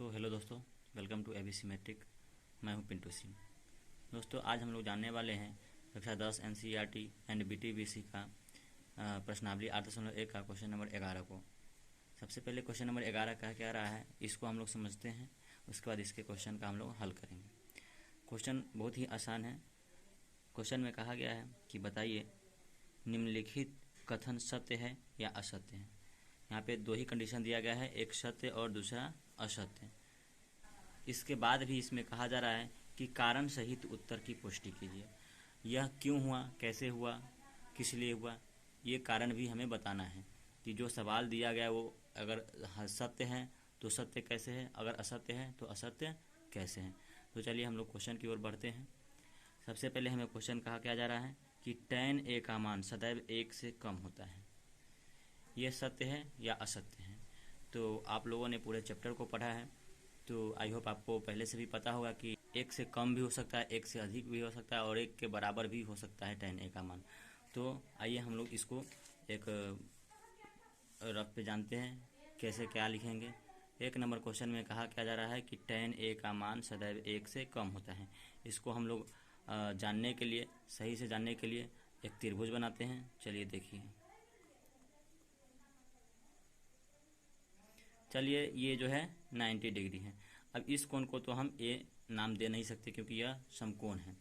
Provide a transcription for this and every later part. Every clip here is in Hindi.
हेलो दोस्तों, वेलकम टू एबीसी मैट्रिक। मैं हूं पिंटू सिंह। दोस्तों, आज हम लोग जानने वाले हैं कक्षा 10 एनसीईआरटी एंड बीटीबीसी का प्रश्नावली 8.1 का क्वेश्चन नंबर 11 को। सबसे पहले क्वेश्चन नंबर 11 का क्या रहा है, इसको हम लोग समझते हैं। उसके बाद इसके क्वेश्चन का हम लोग हल करेंगे। क्वेश्चन बहुत ही आसान है। क्वेश्चन में कहा गया है कि बताइए निम्नलिखित कथन सत्य है या असत्य है। यहाँ पे दो ही कंडीशन दिया गया है, एक सत्य और दूसरा असत्य। इसके बाद भी इसमें कहा जा रहा है कि कारण सहित उत्तर की पुष्टि कीजिए। यह क्यों हुआ, कैसे हुआ, किस लिए हुआ, ये कारण भी हमें बताना है कि जो सवाल दिया गया वो अगर सत्य है तो सत्य कैसे है, अगर असत्य है तो असत्य कैसे है। तो चलिए हम लोग क्वेश्चन की ओर बढ़ते हैं। सबसे पहले हमें क्वेश्चन कहा क्या जा रहा है कि tan a का मान सदैव 1 से कम होता है। ये सत्य है या असत्य है। तो आप लोगों ने पूरे चैप्टर को पढ़ा है, तो आई होप आपको पहले से भी पता होगा कि 1 से कम भी हो सकता है, 1 से अधिक भी हो सकता है और 1 के बराबर भी हो सकता है tan a का मान। तो आइए हम लोग इसको एक रफ पे जानते हैं कैसे क्या लिखेंगे। 1 नंबर क्वेश्चन में कहा क्या जा रहा है कि tan a का मान सदैव 1 से कम होता है। इसको हम लोग जानने के लिए, सही से जानने के लिए एक त्रिभुज बनाते हैं। चलिए देखिए, चलिए ये जो है 90 डिग्री है। अब इस कोण को तो हम ए नाम दे नहीं सकते क्योंकि यह समकोण है।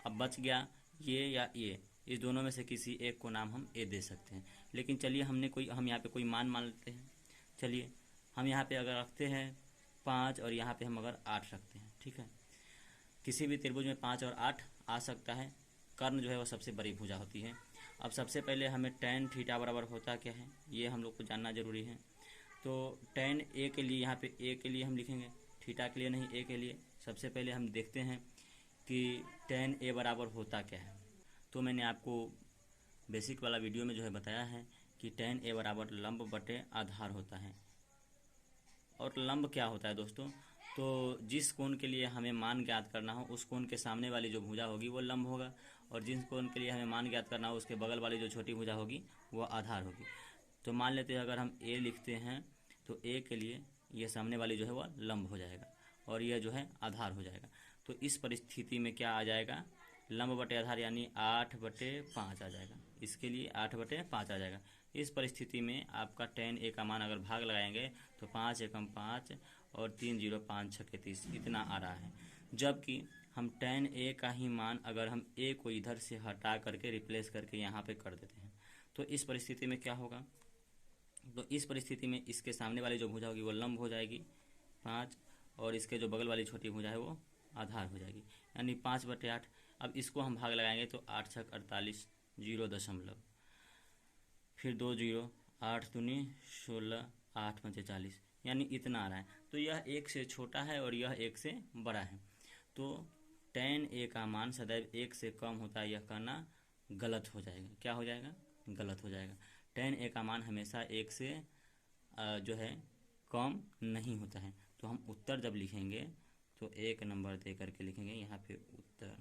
अब बच गया ये या ये, इस दोनों में से किसी एक को नाम हम ए दे सकते हैं। लेकिन चलिए हम यहाँ पे कोई मान लेते हैं। चलिए हम यहाँ पे अगर रखते हैं 5 और यहाँ पे हम अगर 8 रखते हैं, ठीक है। किसी भी त्रिभुज में 5 और 8 आ सकता है। कर्ण जो है वो सबसे बड़ी भुजा होती है। अब सबसे पहले हमें tan थीटा बराबर होता क्या है ये हम लोग को जानना जरूरी है। तो tan a के लिए, यहाँ पे a के लिए हम लिखेंगे, थीटा के लिए नहीं, a के लिए। सबसे पहले हम देखते हैं कि tan a बराबर होता क्या है। तो मैंने आपको बेसिक वाला वीडियो में जो है बताया है कि tan a बराबर लंब बटे आधार होता है। और लंब क्या होता है दोस्तों, तो जिस कोण के लिए हमें मान ज्ञात करना हो उस कोण के सामने वाली जो भुजा होगी वो लंब होगा, और जिस कोण के लिए हमें मान ज्ञात करना हो उसके बगल वाली जो छोटी भुजा होगी वो आधार होगी। तो मान लेते हैं अगर हम a लिखते हैं तो a के लिए ये सामने वाली जो है वह लंब हो जाएगा और यह जो है आधार हो जाएगा। तो इस परिस्थिति में क्या आ जाएगा, लंब बटे आधार यानी 8/5 आ जाएगा। इसके लिए 8/5 आ जाएगा। इस परिस्थिति में आपका tan a का मान अगर भाग लगाएंगे तो 5 एकम 5 और 3 0 5 6 30 इतना आ रहा है। जबकि हम tan a का ही मान अगर हम a को इधर से हटा करके रिप्लेस करके यहाँ पे कर देते हैं तो इस परिस्थिति में क्या होगा, तो इस परिस्थिति में इसके सामने वाली जो भुजा होगी वो लंब हो जाएगी 5, और इसके जो बगल वाली छोटी भुजा है वो आधार हो जाएगी यानी 5/8। अब इसको हम भाग लगाएंगे तो 8 छक 48, 0 फिर 2 0, 8 दूनी 16, 8 पंचे 40 यानी इतना आ रहा है। तो यह 1 से छोटा है और यह 1 से बड़ा है। तो tan a का मान सदैव 1 से कम होता है, यह कहना गलत हो जाएगा। क्या हो जाएगा, गलत हो जाएगा। tan a का मान हमेशा 1 से जो है कम नहीं होता है। तो हम उत्तर जब लिखेंगे तो 1 नंबर दे करके लिखेंगे यहाँ पे उत्तर,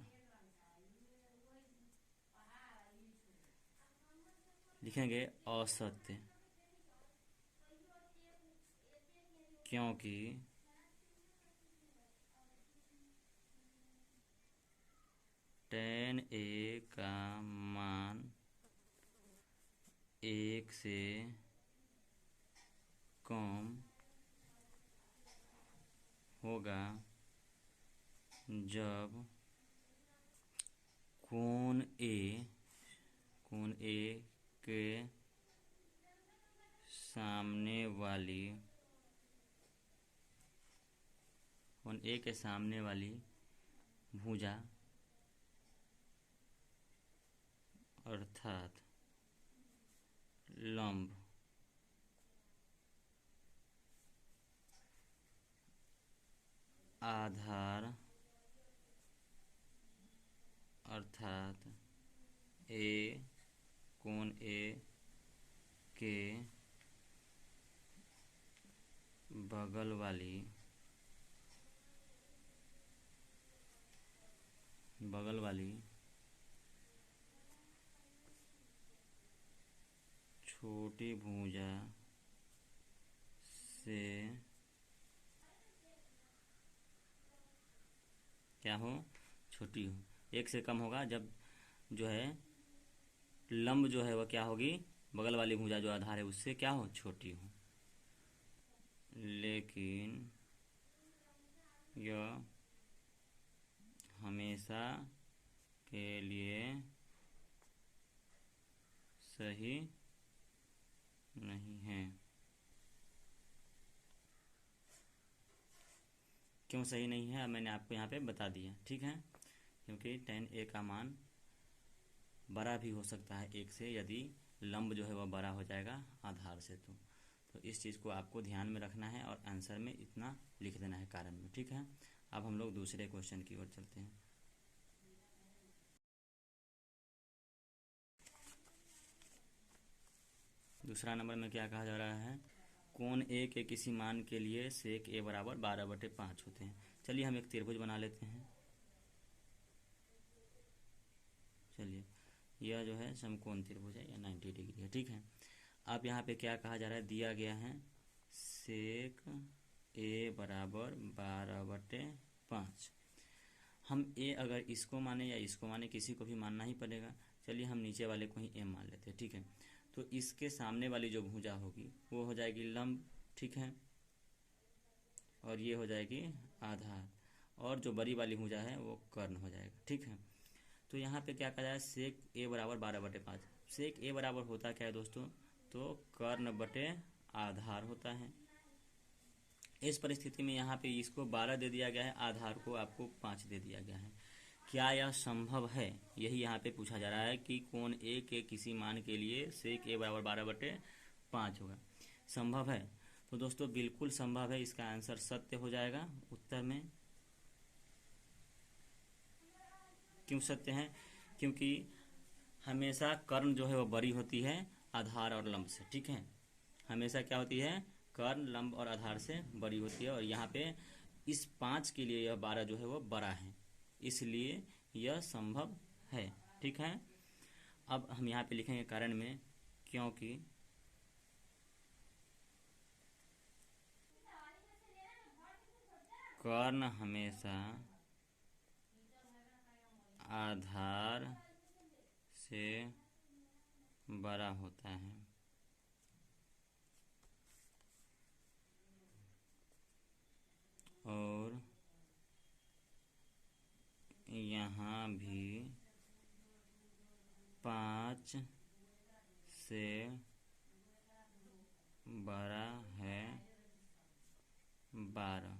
लिखेंगे असत्य, क्योंकि tan a का मान 1 से कम होगा जब कोण A के सामने वाली भुजा अर्थात लंब आधार अर्थात कोण A के बगल वाली छोटी भुजा से क्या हो, छोटी हो। 1 से कम होगा जब जो है लंब जो है वह क्या होगी, बगल वाली भुजा जो आधार है उससे क्या हो, छोटी हो। लेकिन यह हमेशा के लिए सही नहीं है। क्यों सही नहीं है, अब मैंने आपको यहाँ पे बता दिया, ठीक है। क्योंकि tan a का मान बड़ा भी हो सकता है 1 से, यदि लंब जो है वह बड़ा हो जाएगा आधार से। तो इस चीज़ को आपको ध्यान में रखना है और आंसर में इतना लिख देना है कारण में, ठीक है। अब हम लोग दूसरे क्वेश्चन की ओर चलते हैं। दूसरा नंबर में क्या कहा जा रहा है, कोण ए के किसी मान के लिए सेक ए बराबर 12/5 होते हैं। चलिए हम एक त्रिभुज बना लेते हैं। चलिए यह जो है समकोण त्रिभुज है, या 90 डिग्री है, ठीक है। अब यहाँ पे क्या कहा जा रहा है, दिया गया है सेक ए बराबर 12/5। हम ए अगर इसको माने या इसको माने, किसी को भी मानना ही पड़ेगा। चलिए हम नीचे वाले को ही ए मान लेते हैं, ठीक है। तो इसके सामने वाली जो भुजा होगी वो हो जाएगी लंब, ठीक है, और ये हो जाएगी आधार, और जो बड़ी वाली भुजा है वो कर्ण हो जाएगा, ठीक है। तो यहाँ पे क्या कहा जाए, सेक ए बराबर 12/5। सेक ए बराबर होता क्या है दोस्तों, तो कर्ण बटे आधार होता है। इस परिस्थिति में यहाँ पे इसको 12 दे दिया गया है, आधार को आपको 5 दे दिया गया है। क्या यह संभव है, यही यहाँ पे पूछा जा रहा है कि कोण ए के किसी मान के लिए सेक ए बराबर 12/5 होगा। संभव है, तो दोस्तों बिल्कुल संभव है, इसका आंसर सत्य हो जाएगा उत्तर में। क्यों सत्य है, क्योंकि हमेशा कर्ण जो है वो बड़ी होती है आधार और लंब से, ठीक है। हमेशा क्या होती है, कर्ण लंब और आधार से बड़ी होती है, और यहाँ पे इस 5 के लिए यह 12 जो है वो बड़ा है, इसलिए यह संभव है, ठीक है। अब हम यहाँ पे लिखेंगे कारण में, क्योंकि कर्ण हमेशा आधार से बड़ा होता है। और यहाँ भी 5 से बड़ा है 12,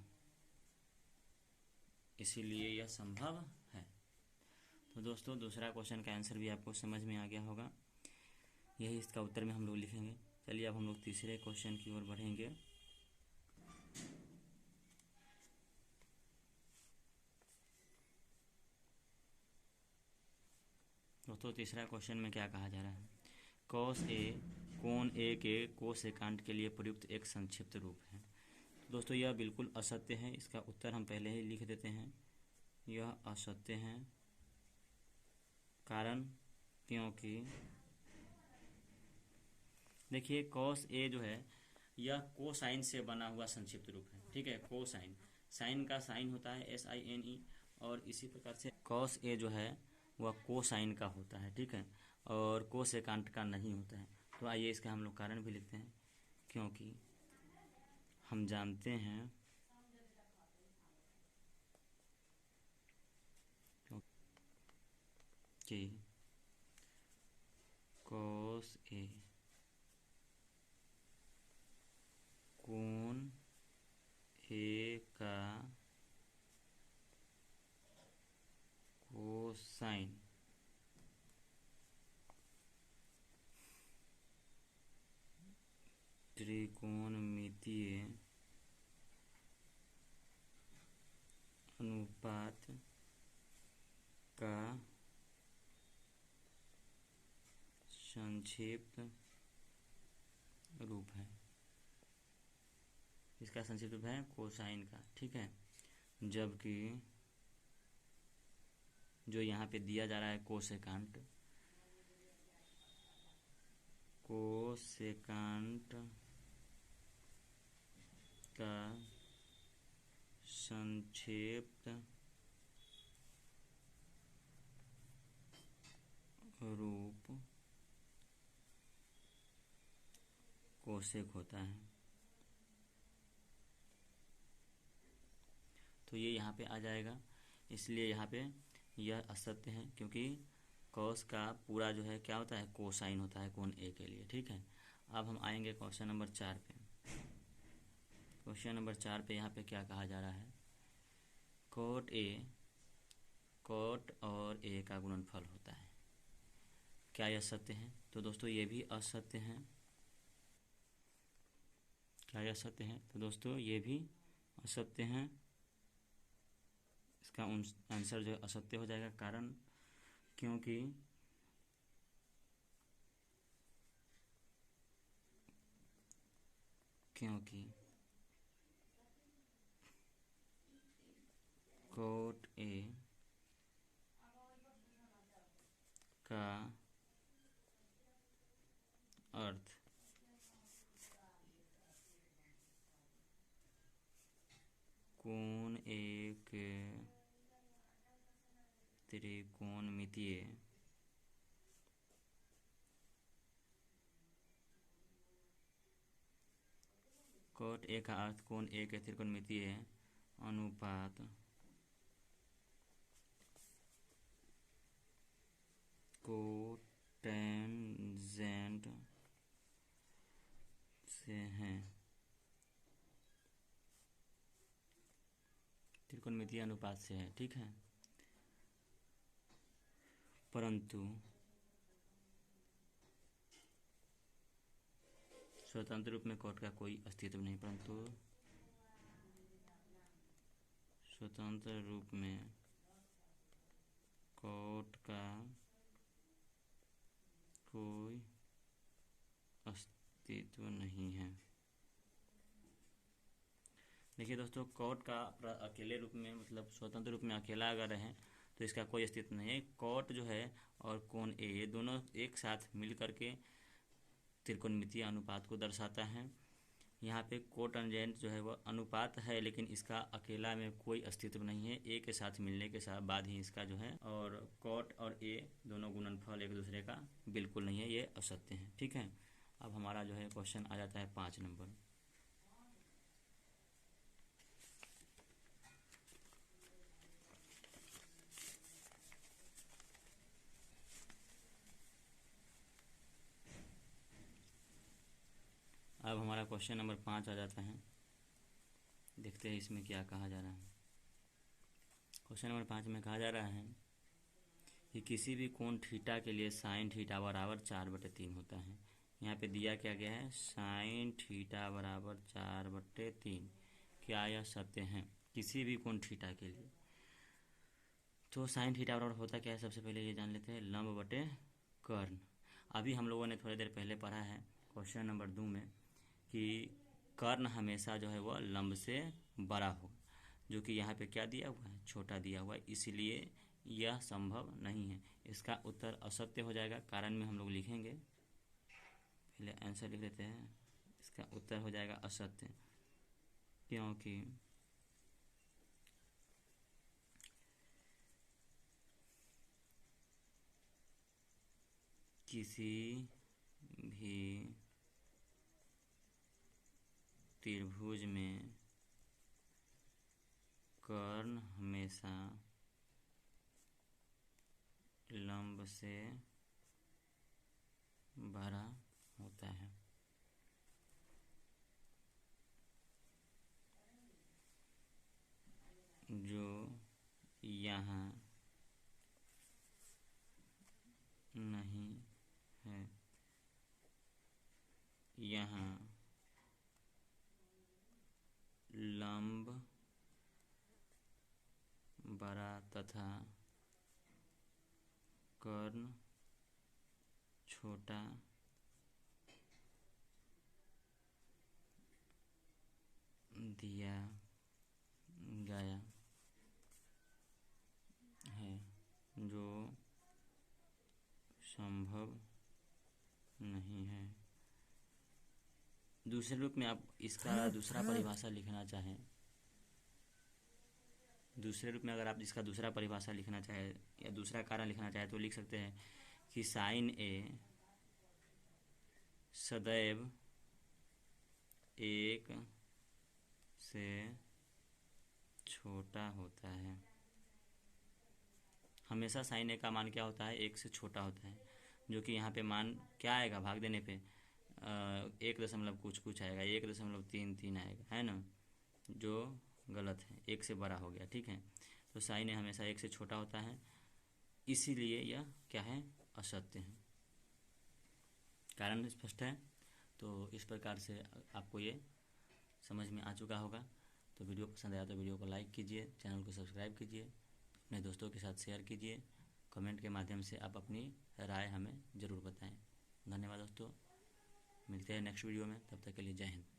इसीलिए यह संभव है। तो दोस्तों दूसरा क्वेश्चन का आंसर भी आपको समझ में आ गया होगा, यही इसका उत्तर में हम लोग लिखेंगे। चलिए अब हम लोग तीसरे क्वेश्चन की ओर बढ़ेंगे। दोस्तों तीसरा क्वेश्चन में क्या कहा जा रहा है, कॉस ए कोण ए के कोसेकांट के लिए प्रयुक्त एक संक्षिप्त रूप है। दोस्तों यह बिल्कुल असत्य है, इसका उत्तर हम पहले ही लिख देते हैं, यह असत्य है। कारण, क्योंकि देखिए कॉस ए जो है यह कोसाइन से बना हुआ संक्षिप्त रूप है, ठीक है। कोसाइन, साइन का साइन होता है SINE, और इसी प्रकार से कॉस ए जो है वह कोसाइन का होता है, ठीक है, और कोसेकांट का नहीं होता है। तो आइए इसका हम लोग कारण भी लिखते हैं, क्योंकि हम जानते हैं कि कॉस ए कोण ए का कोसाइन त्रिकोणमितीय अनुपात का संक्षिप्त रूप है। इसका संक्षिप्त रूप है कोसाइन का, ठीक है। जबकि जो यहाँ पे दिया जा रहा है कोसेकांट, कोसेकांट का संक्षिप्त रूप कोशेक होता है। तो ये यहाँ पे आ जाएगा, इसलिए यहाँ पे यह असत्य है, क्योंकि कॉस का पूरा जो है क्या होता है, कोसाइन होता है कोण ए के लिए। ठीक है, अब हम आएंगे क्वेश्चन नंबर 4 पे। क्वेश्चन नंबर 4 पे यहाँ पे क्या कहा जा रहा है, कोट और ए का गुणनफल होता है। क्या यह सत्य है? तो दोस्तों ये भी असत्य है। क्या यह सत्य है? तो दोस्तों ये भी असत्य है। इसका आंसर जो है असत्य हो जाएगा, कारण क्योंकि कोट ए का अर्थ कोण एक त्रिकोणमितीय कोट ए का अर्थ कोण ए के त्रिकोणमितीय अनुपात कोटेंजेंट से है। त्रिकोणमितीय अनुपात से है। ठीक है, परंतु स्वतंत्र रूप में कोट का कोई अस्तित्व नहीं, परंतु स्वतंत्र रूप में कोट का कोई अस्तित्व नहीं है। देखिए दोस्तों, कोट का अकेले रूप में मतलब स्वतंत्र रूप में अकेला अगर है तो इसका कोई अस्तित्व नहीं है। कोट जो है और कोण ए, ये दोनों एक साथ मिल करके त्रिकोणमितीय अनुपात को दर्शाता है। यहाँ पे कोटेंजेंट जो है वह अनुपात है, लेकिन इसका अकेला में कोई अस्तित्व नहीं है। ए के साथ मिलने के साथ बाद ही इसका जो है, और कोट और ए दोनों गुणनफल एक दूसरे का बिल्कुल नहीं है, ये असत्य है। ठीक है, अब हमारा जो है क्वेश्चन आ जाता है 5 नंबर। अब हमारा क्वेश्चन नंबर 5 आ जाता है। देखते हैं इसमें क्या कहा जा रहा है। क्वेश्चन नंबर 5 में कहा जा रहा है कि किसी भी कोण थीटा के लिए साइन थीटा बराबर 4/3 होता है। यहाँ पे दिया क्या गया है, साइन थीटा बराबर 4/3। क्या यह सत्य है? किसी भी कोण थीटा के लिए। तो साइन थीटा बराबर होता क्या है, सबसे पहले ये जान लेते हैं, लंब बटे कर्ण। अभी हम लोगों ने थोड़ी देर पहले पढ़ा है क्वेश्चन नंबर 2 में कि कर्ण हमेशा जो है वह लंब से बड़ा होगा, जो कि यहाँ पे क्या दिया हुआ है, छोटा दिया हुआ है, इसलिए यह संभव नहीं है। इसका उत्तर असत्य हो जाएगा। कारण में हम लोग लिखेंगे, पहले आंसर लिख लेते हैं। इसका उत्तर हो जाएगा असत्य, क्योंकि किसी भी त्रिभुज में कर्ण हमेशा लंब से बड़ा होता है। जो यहाँ नहीं है। यहाँ लंब बड़ा तथा कर्ण छोटा दिया गया है, जो संभव नहीं है। दूसरे रूप में आप इसका दूसरा परिभाषा लिखना चाहें, दूसरे रूप में अगर आप इसका दूसरा परिभाषा लिखना चाहें या दूसरा कारण लिखना चाहें तो लिख सकते हैं कि साइन ए सदैव एक से छोटा होता है। हमेशा साइन ए का मान क्या होता है, एक से छोटा होता है, जो कि यहाँ पे मान क्या आएगा, भाग देने पे 1 दशमलव कुछ कुछ आएगा, 1.33 आएगा, है ना, जो गलत है, एक से बड़ा हो गया। ठीक है, तो साइन ए हमेशा एक से छोटा होता है, इसीलिए यह क्या है, असत्य है। कारण स्पष्ट है। तो इस प्रकार से आपको ये समझ में आ चुका होगा। तो वीडियो पसंद आया तो वीडियो को लाइक कीजिए, चैनल को सब्सक्राइब कीजिए, अपने दोस्तों के साथ शेयर कीजिए, कमेंट के माध्यम से आप अपनी राय हमें ज़रूर बताएं। धन्यवाद दोस्तों, मिलते हैं नेक्स्ट वीडियो में, तब तक के लिए जय हिंद।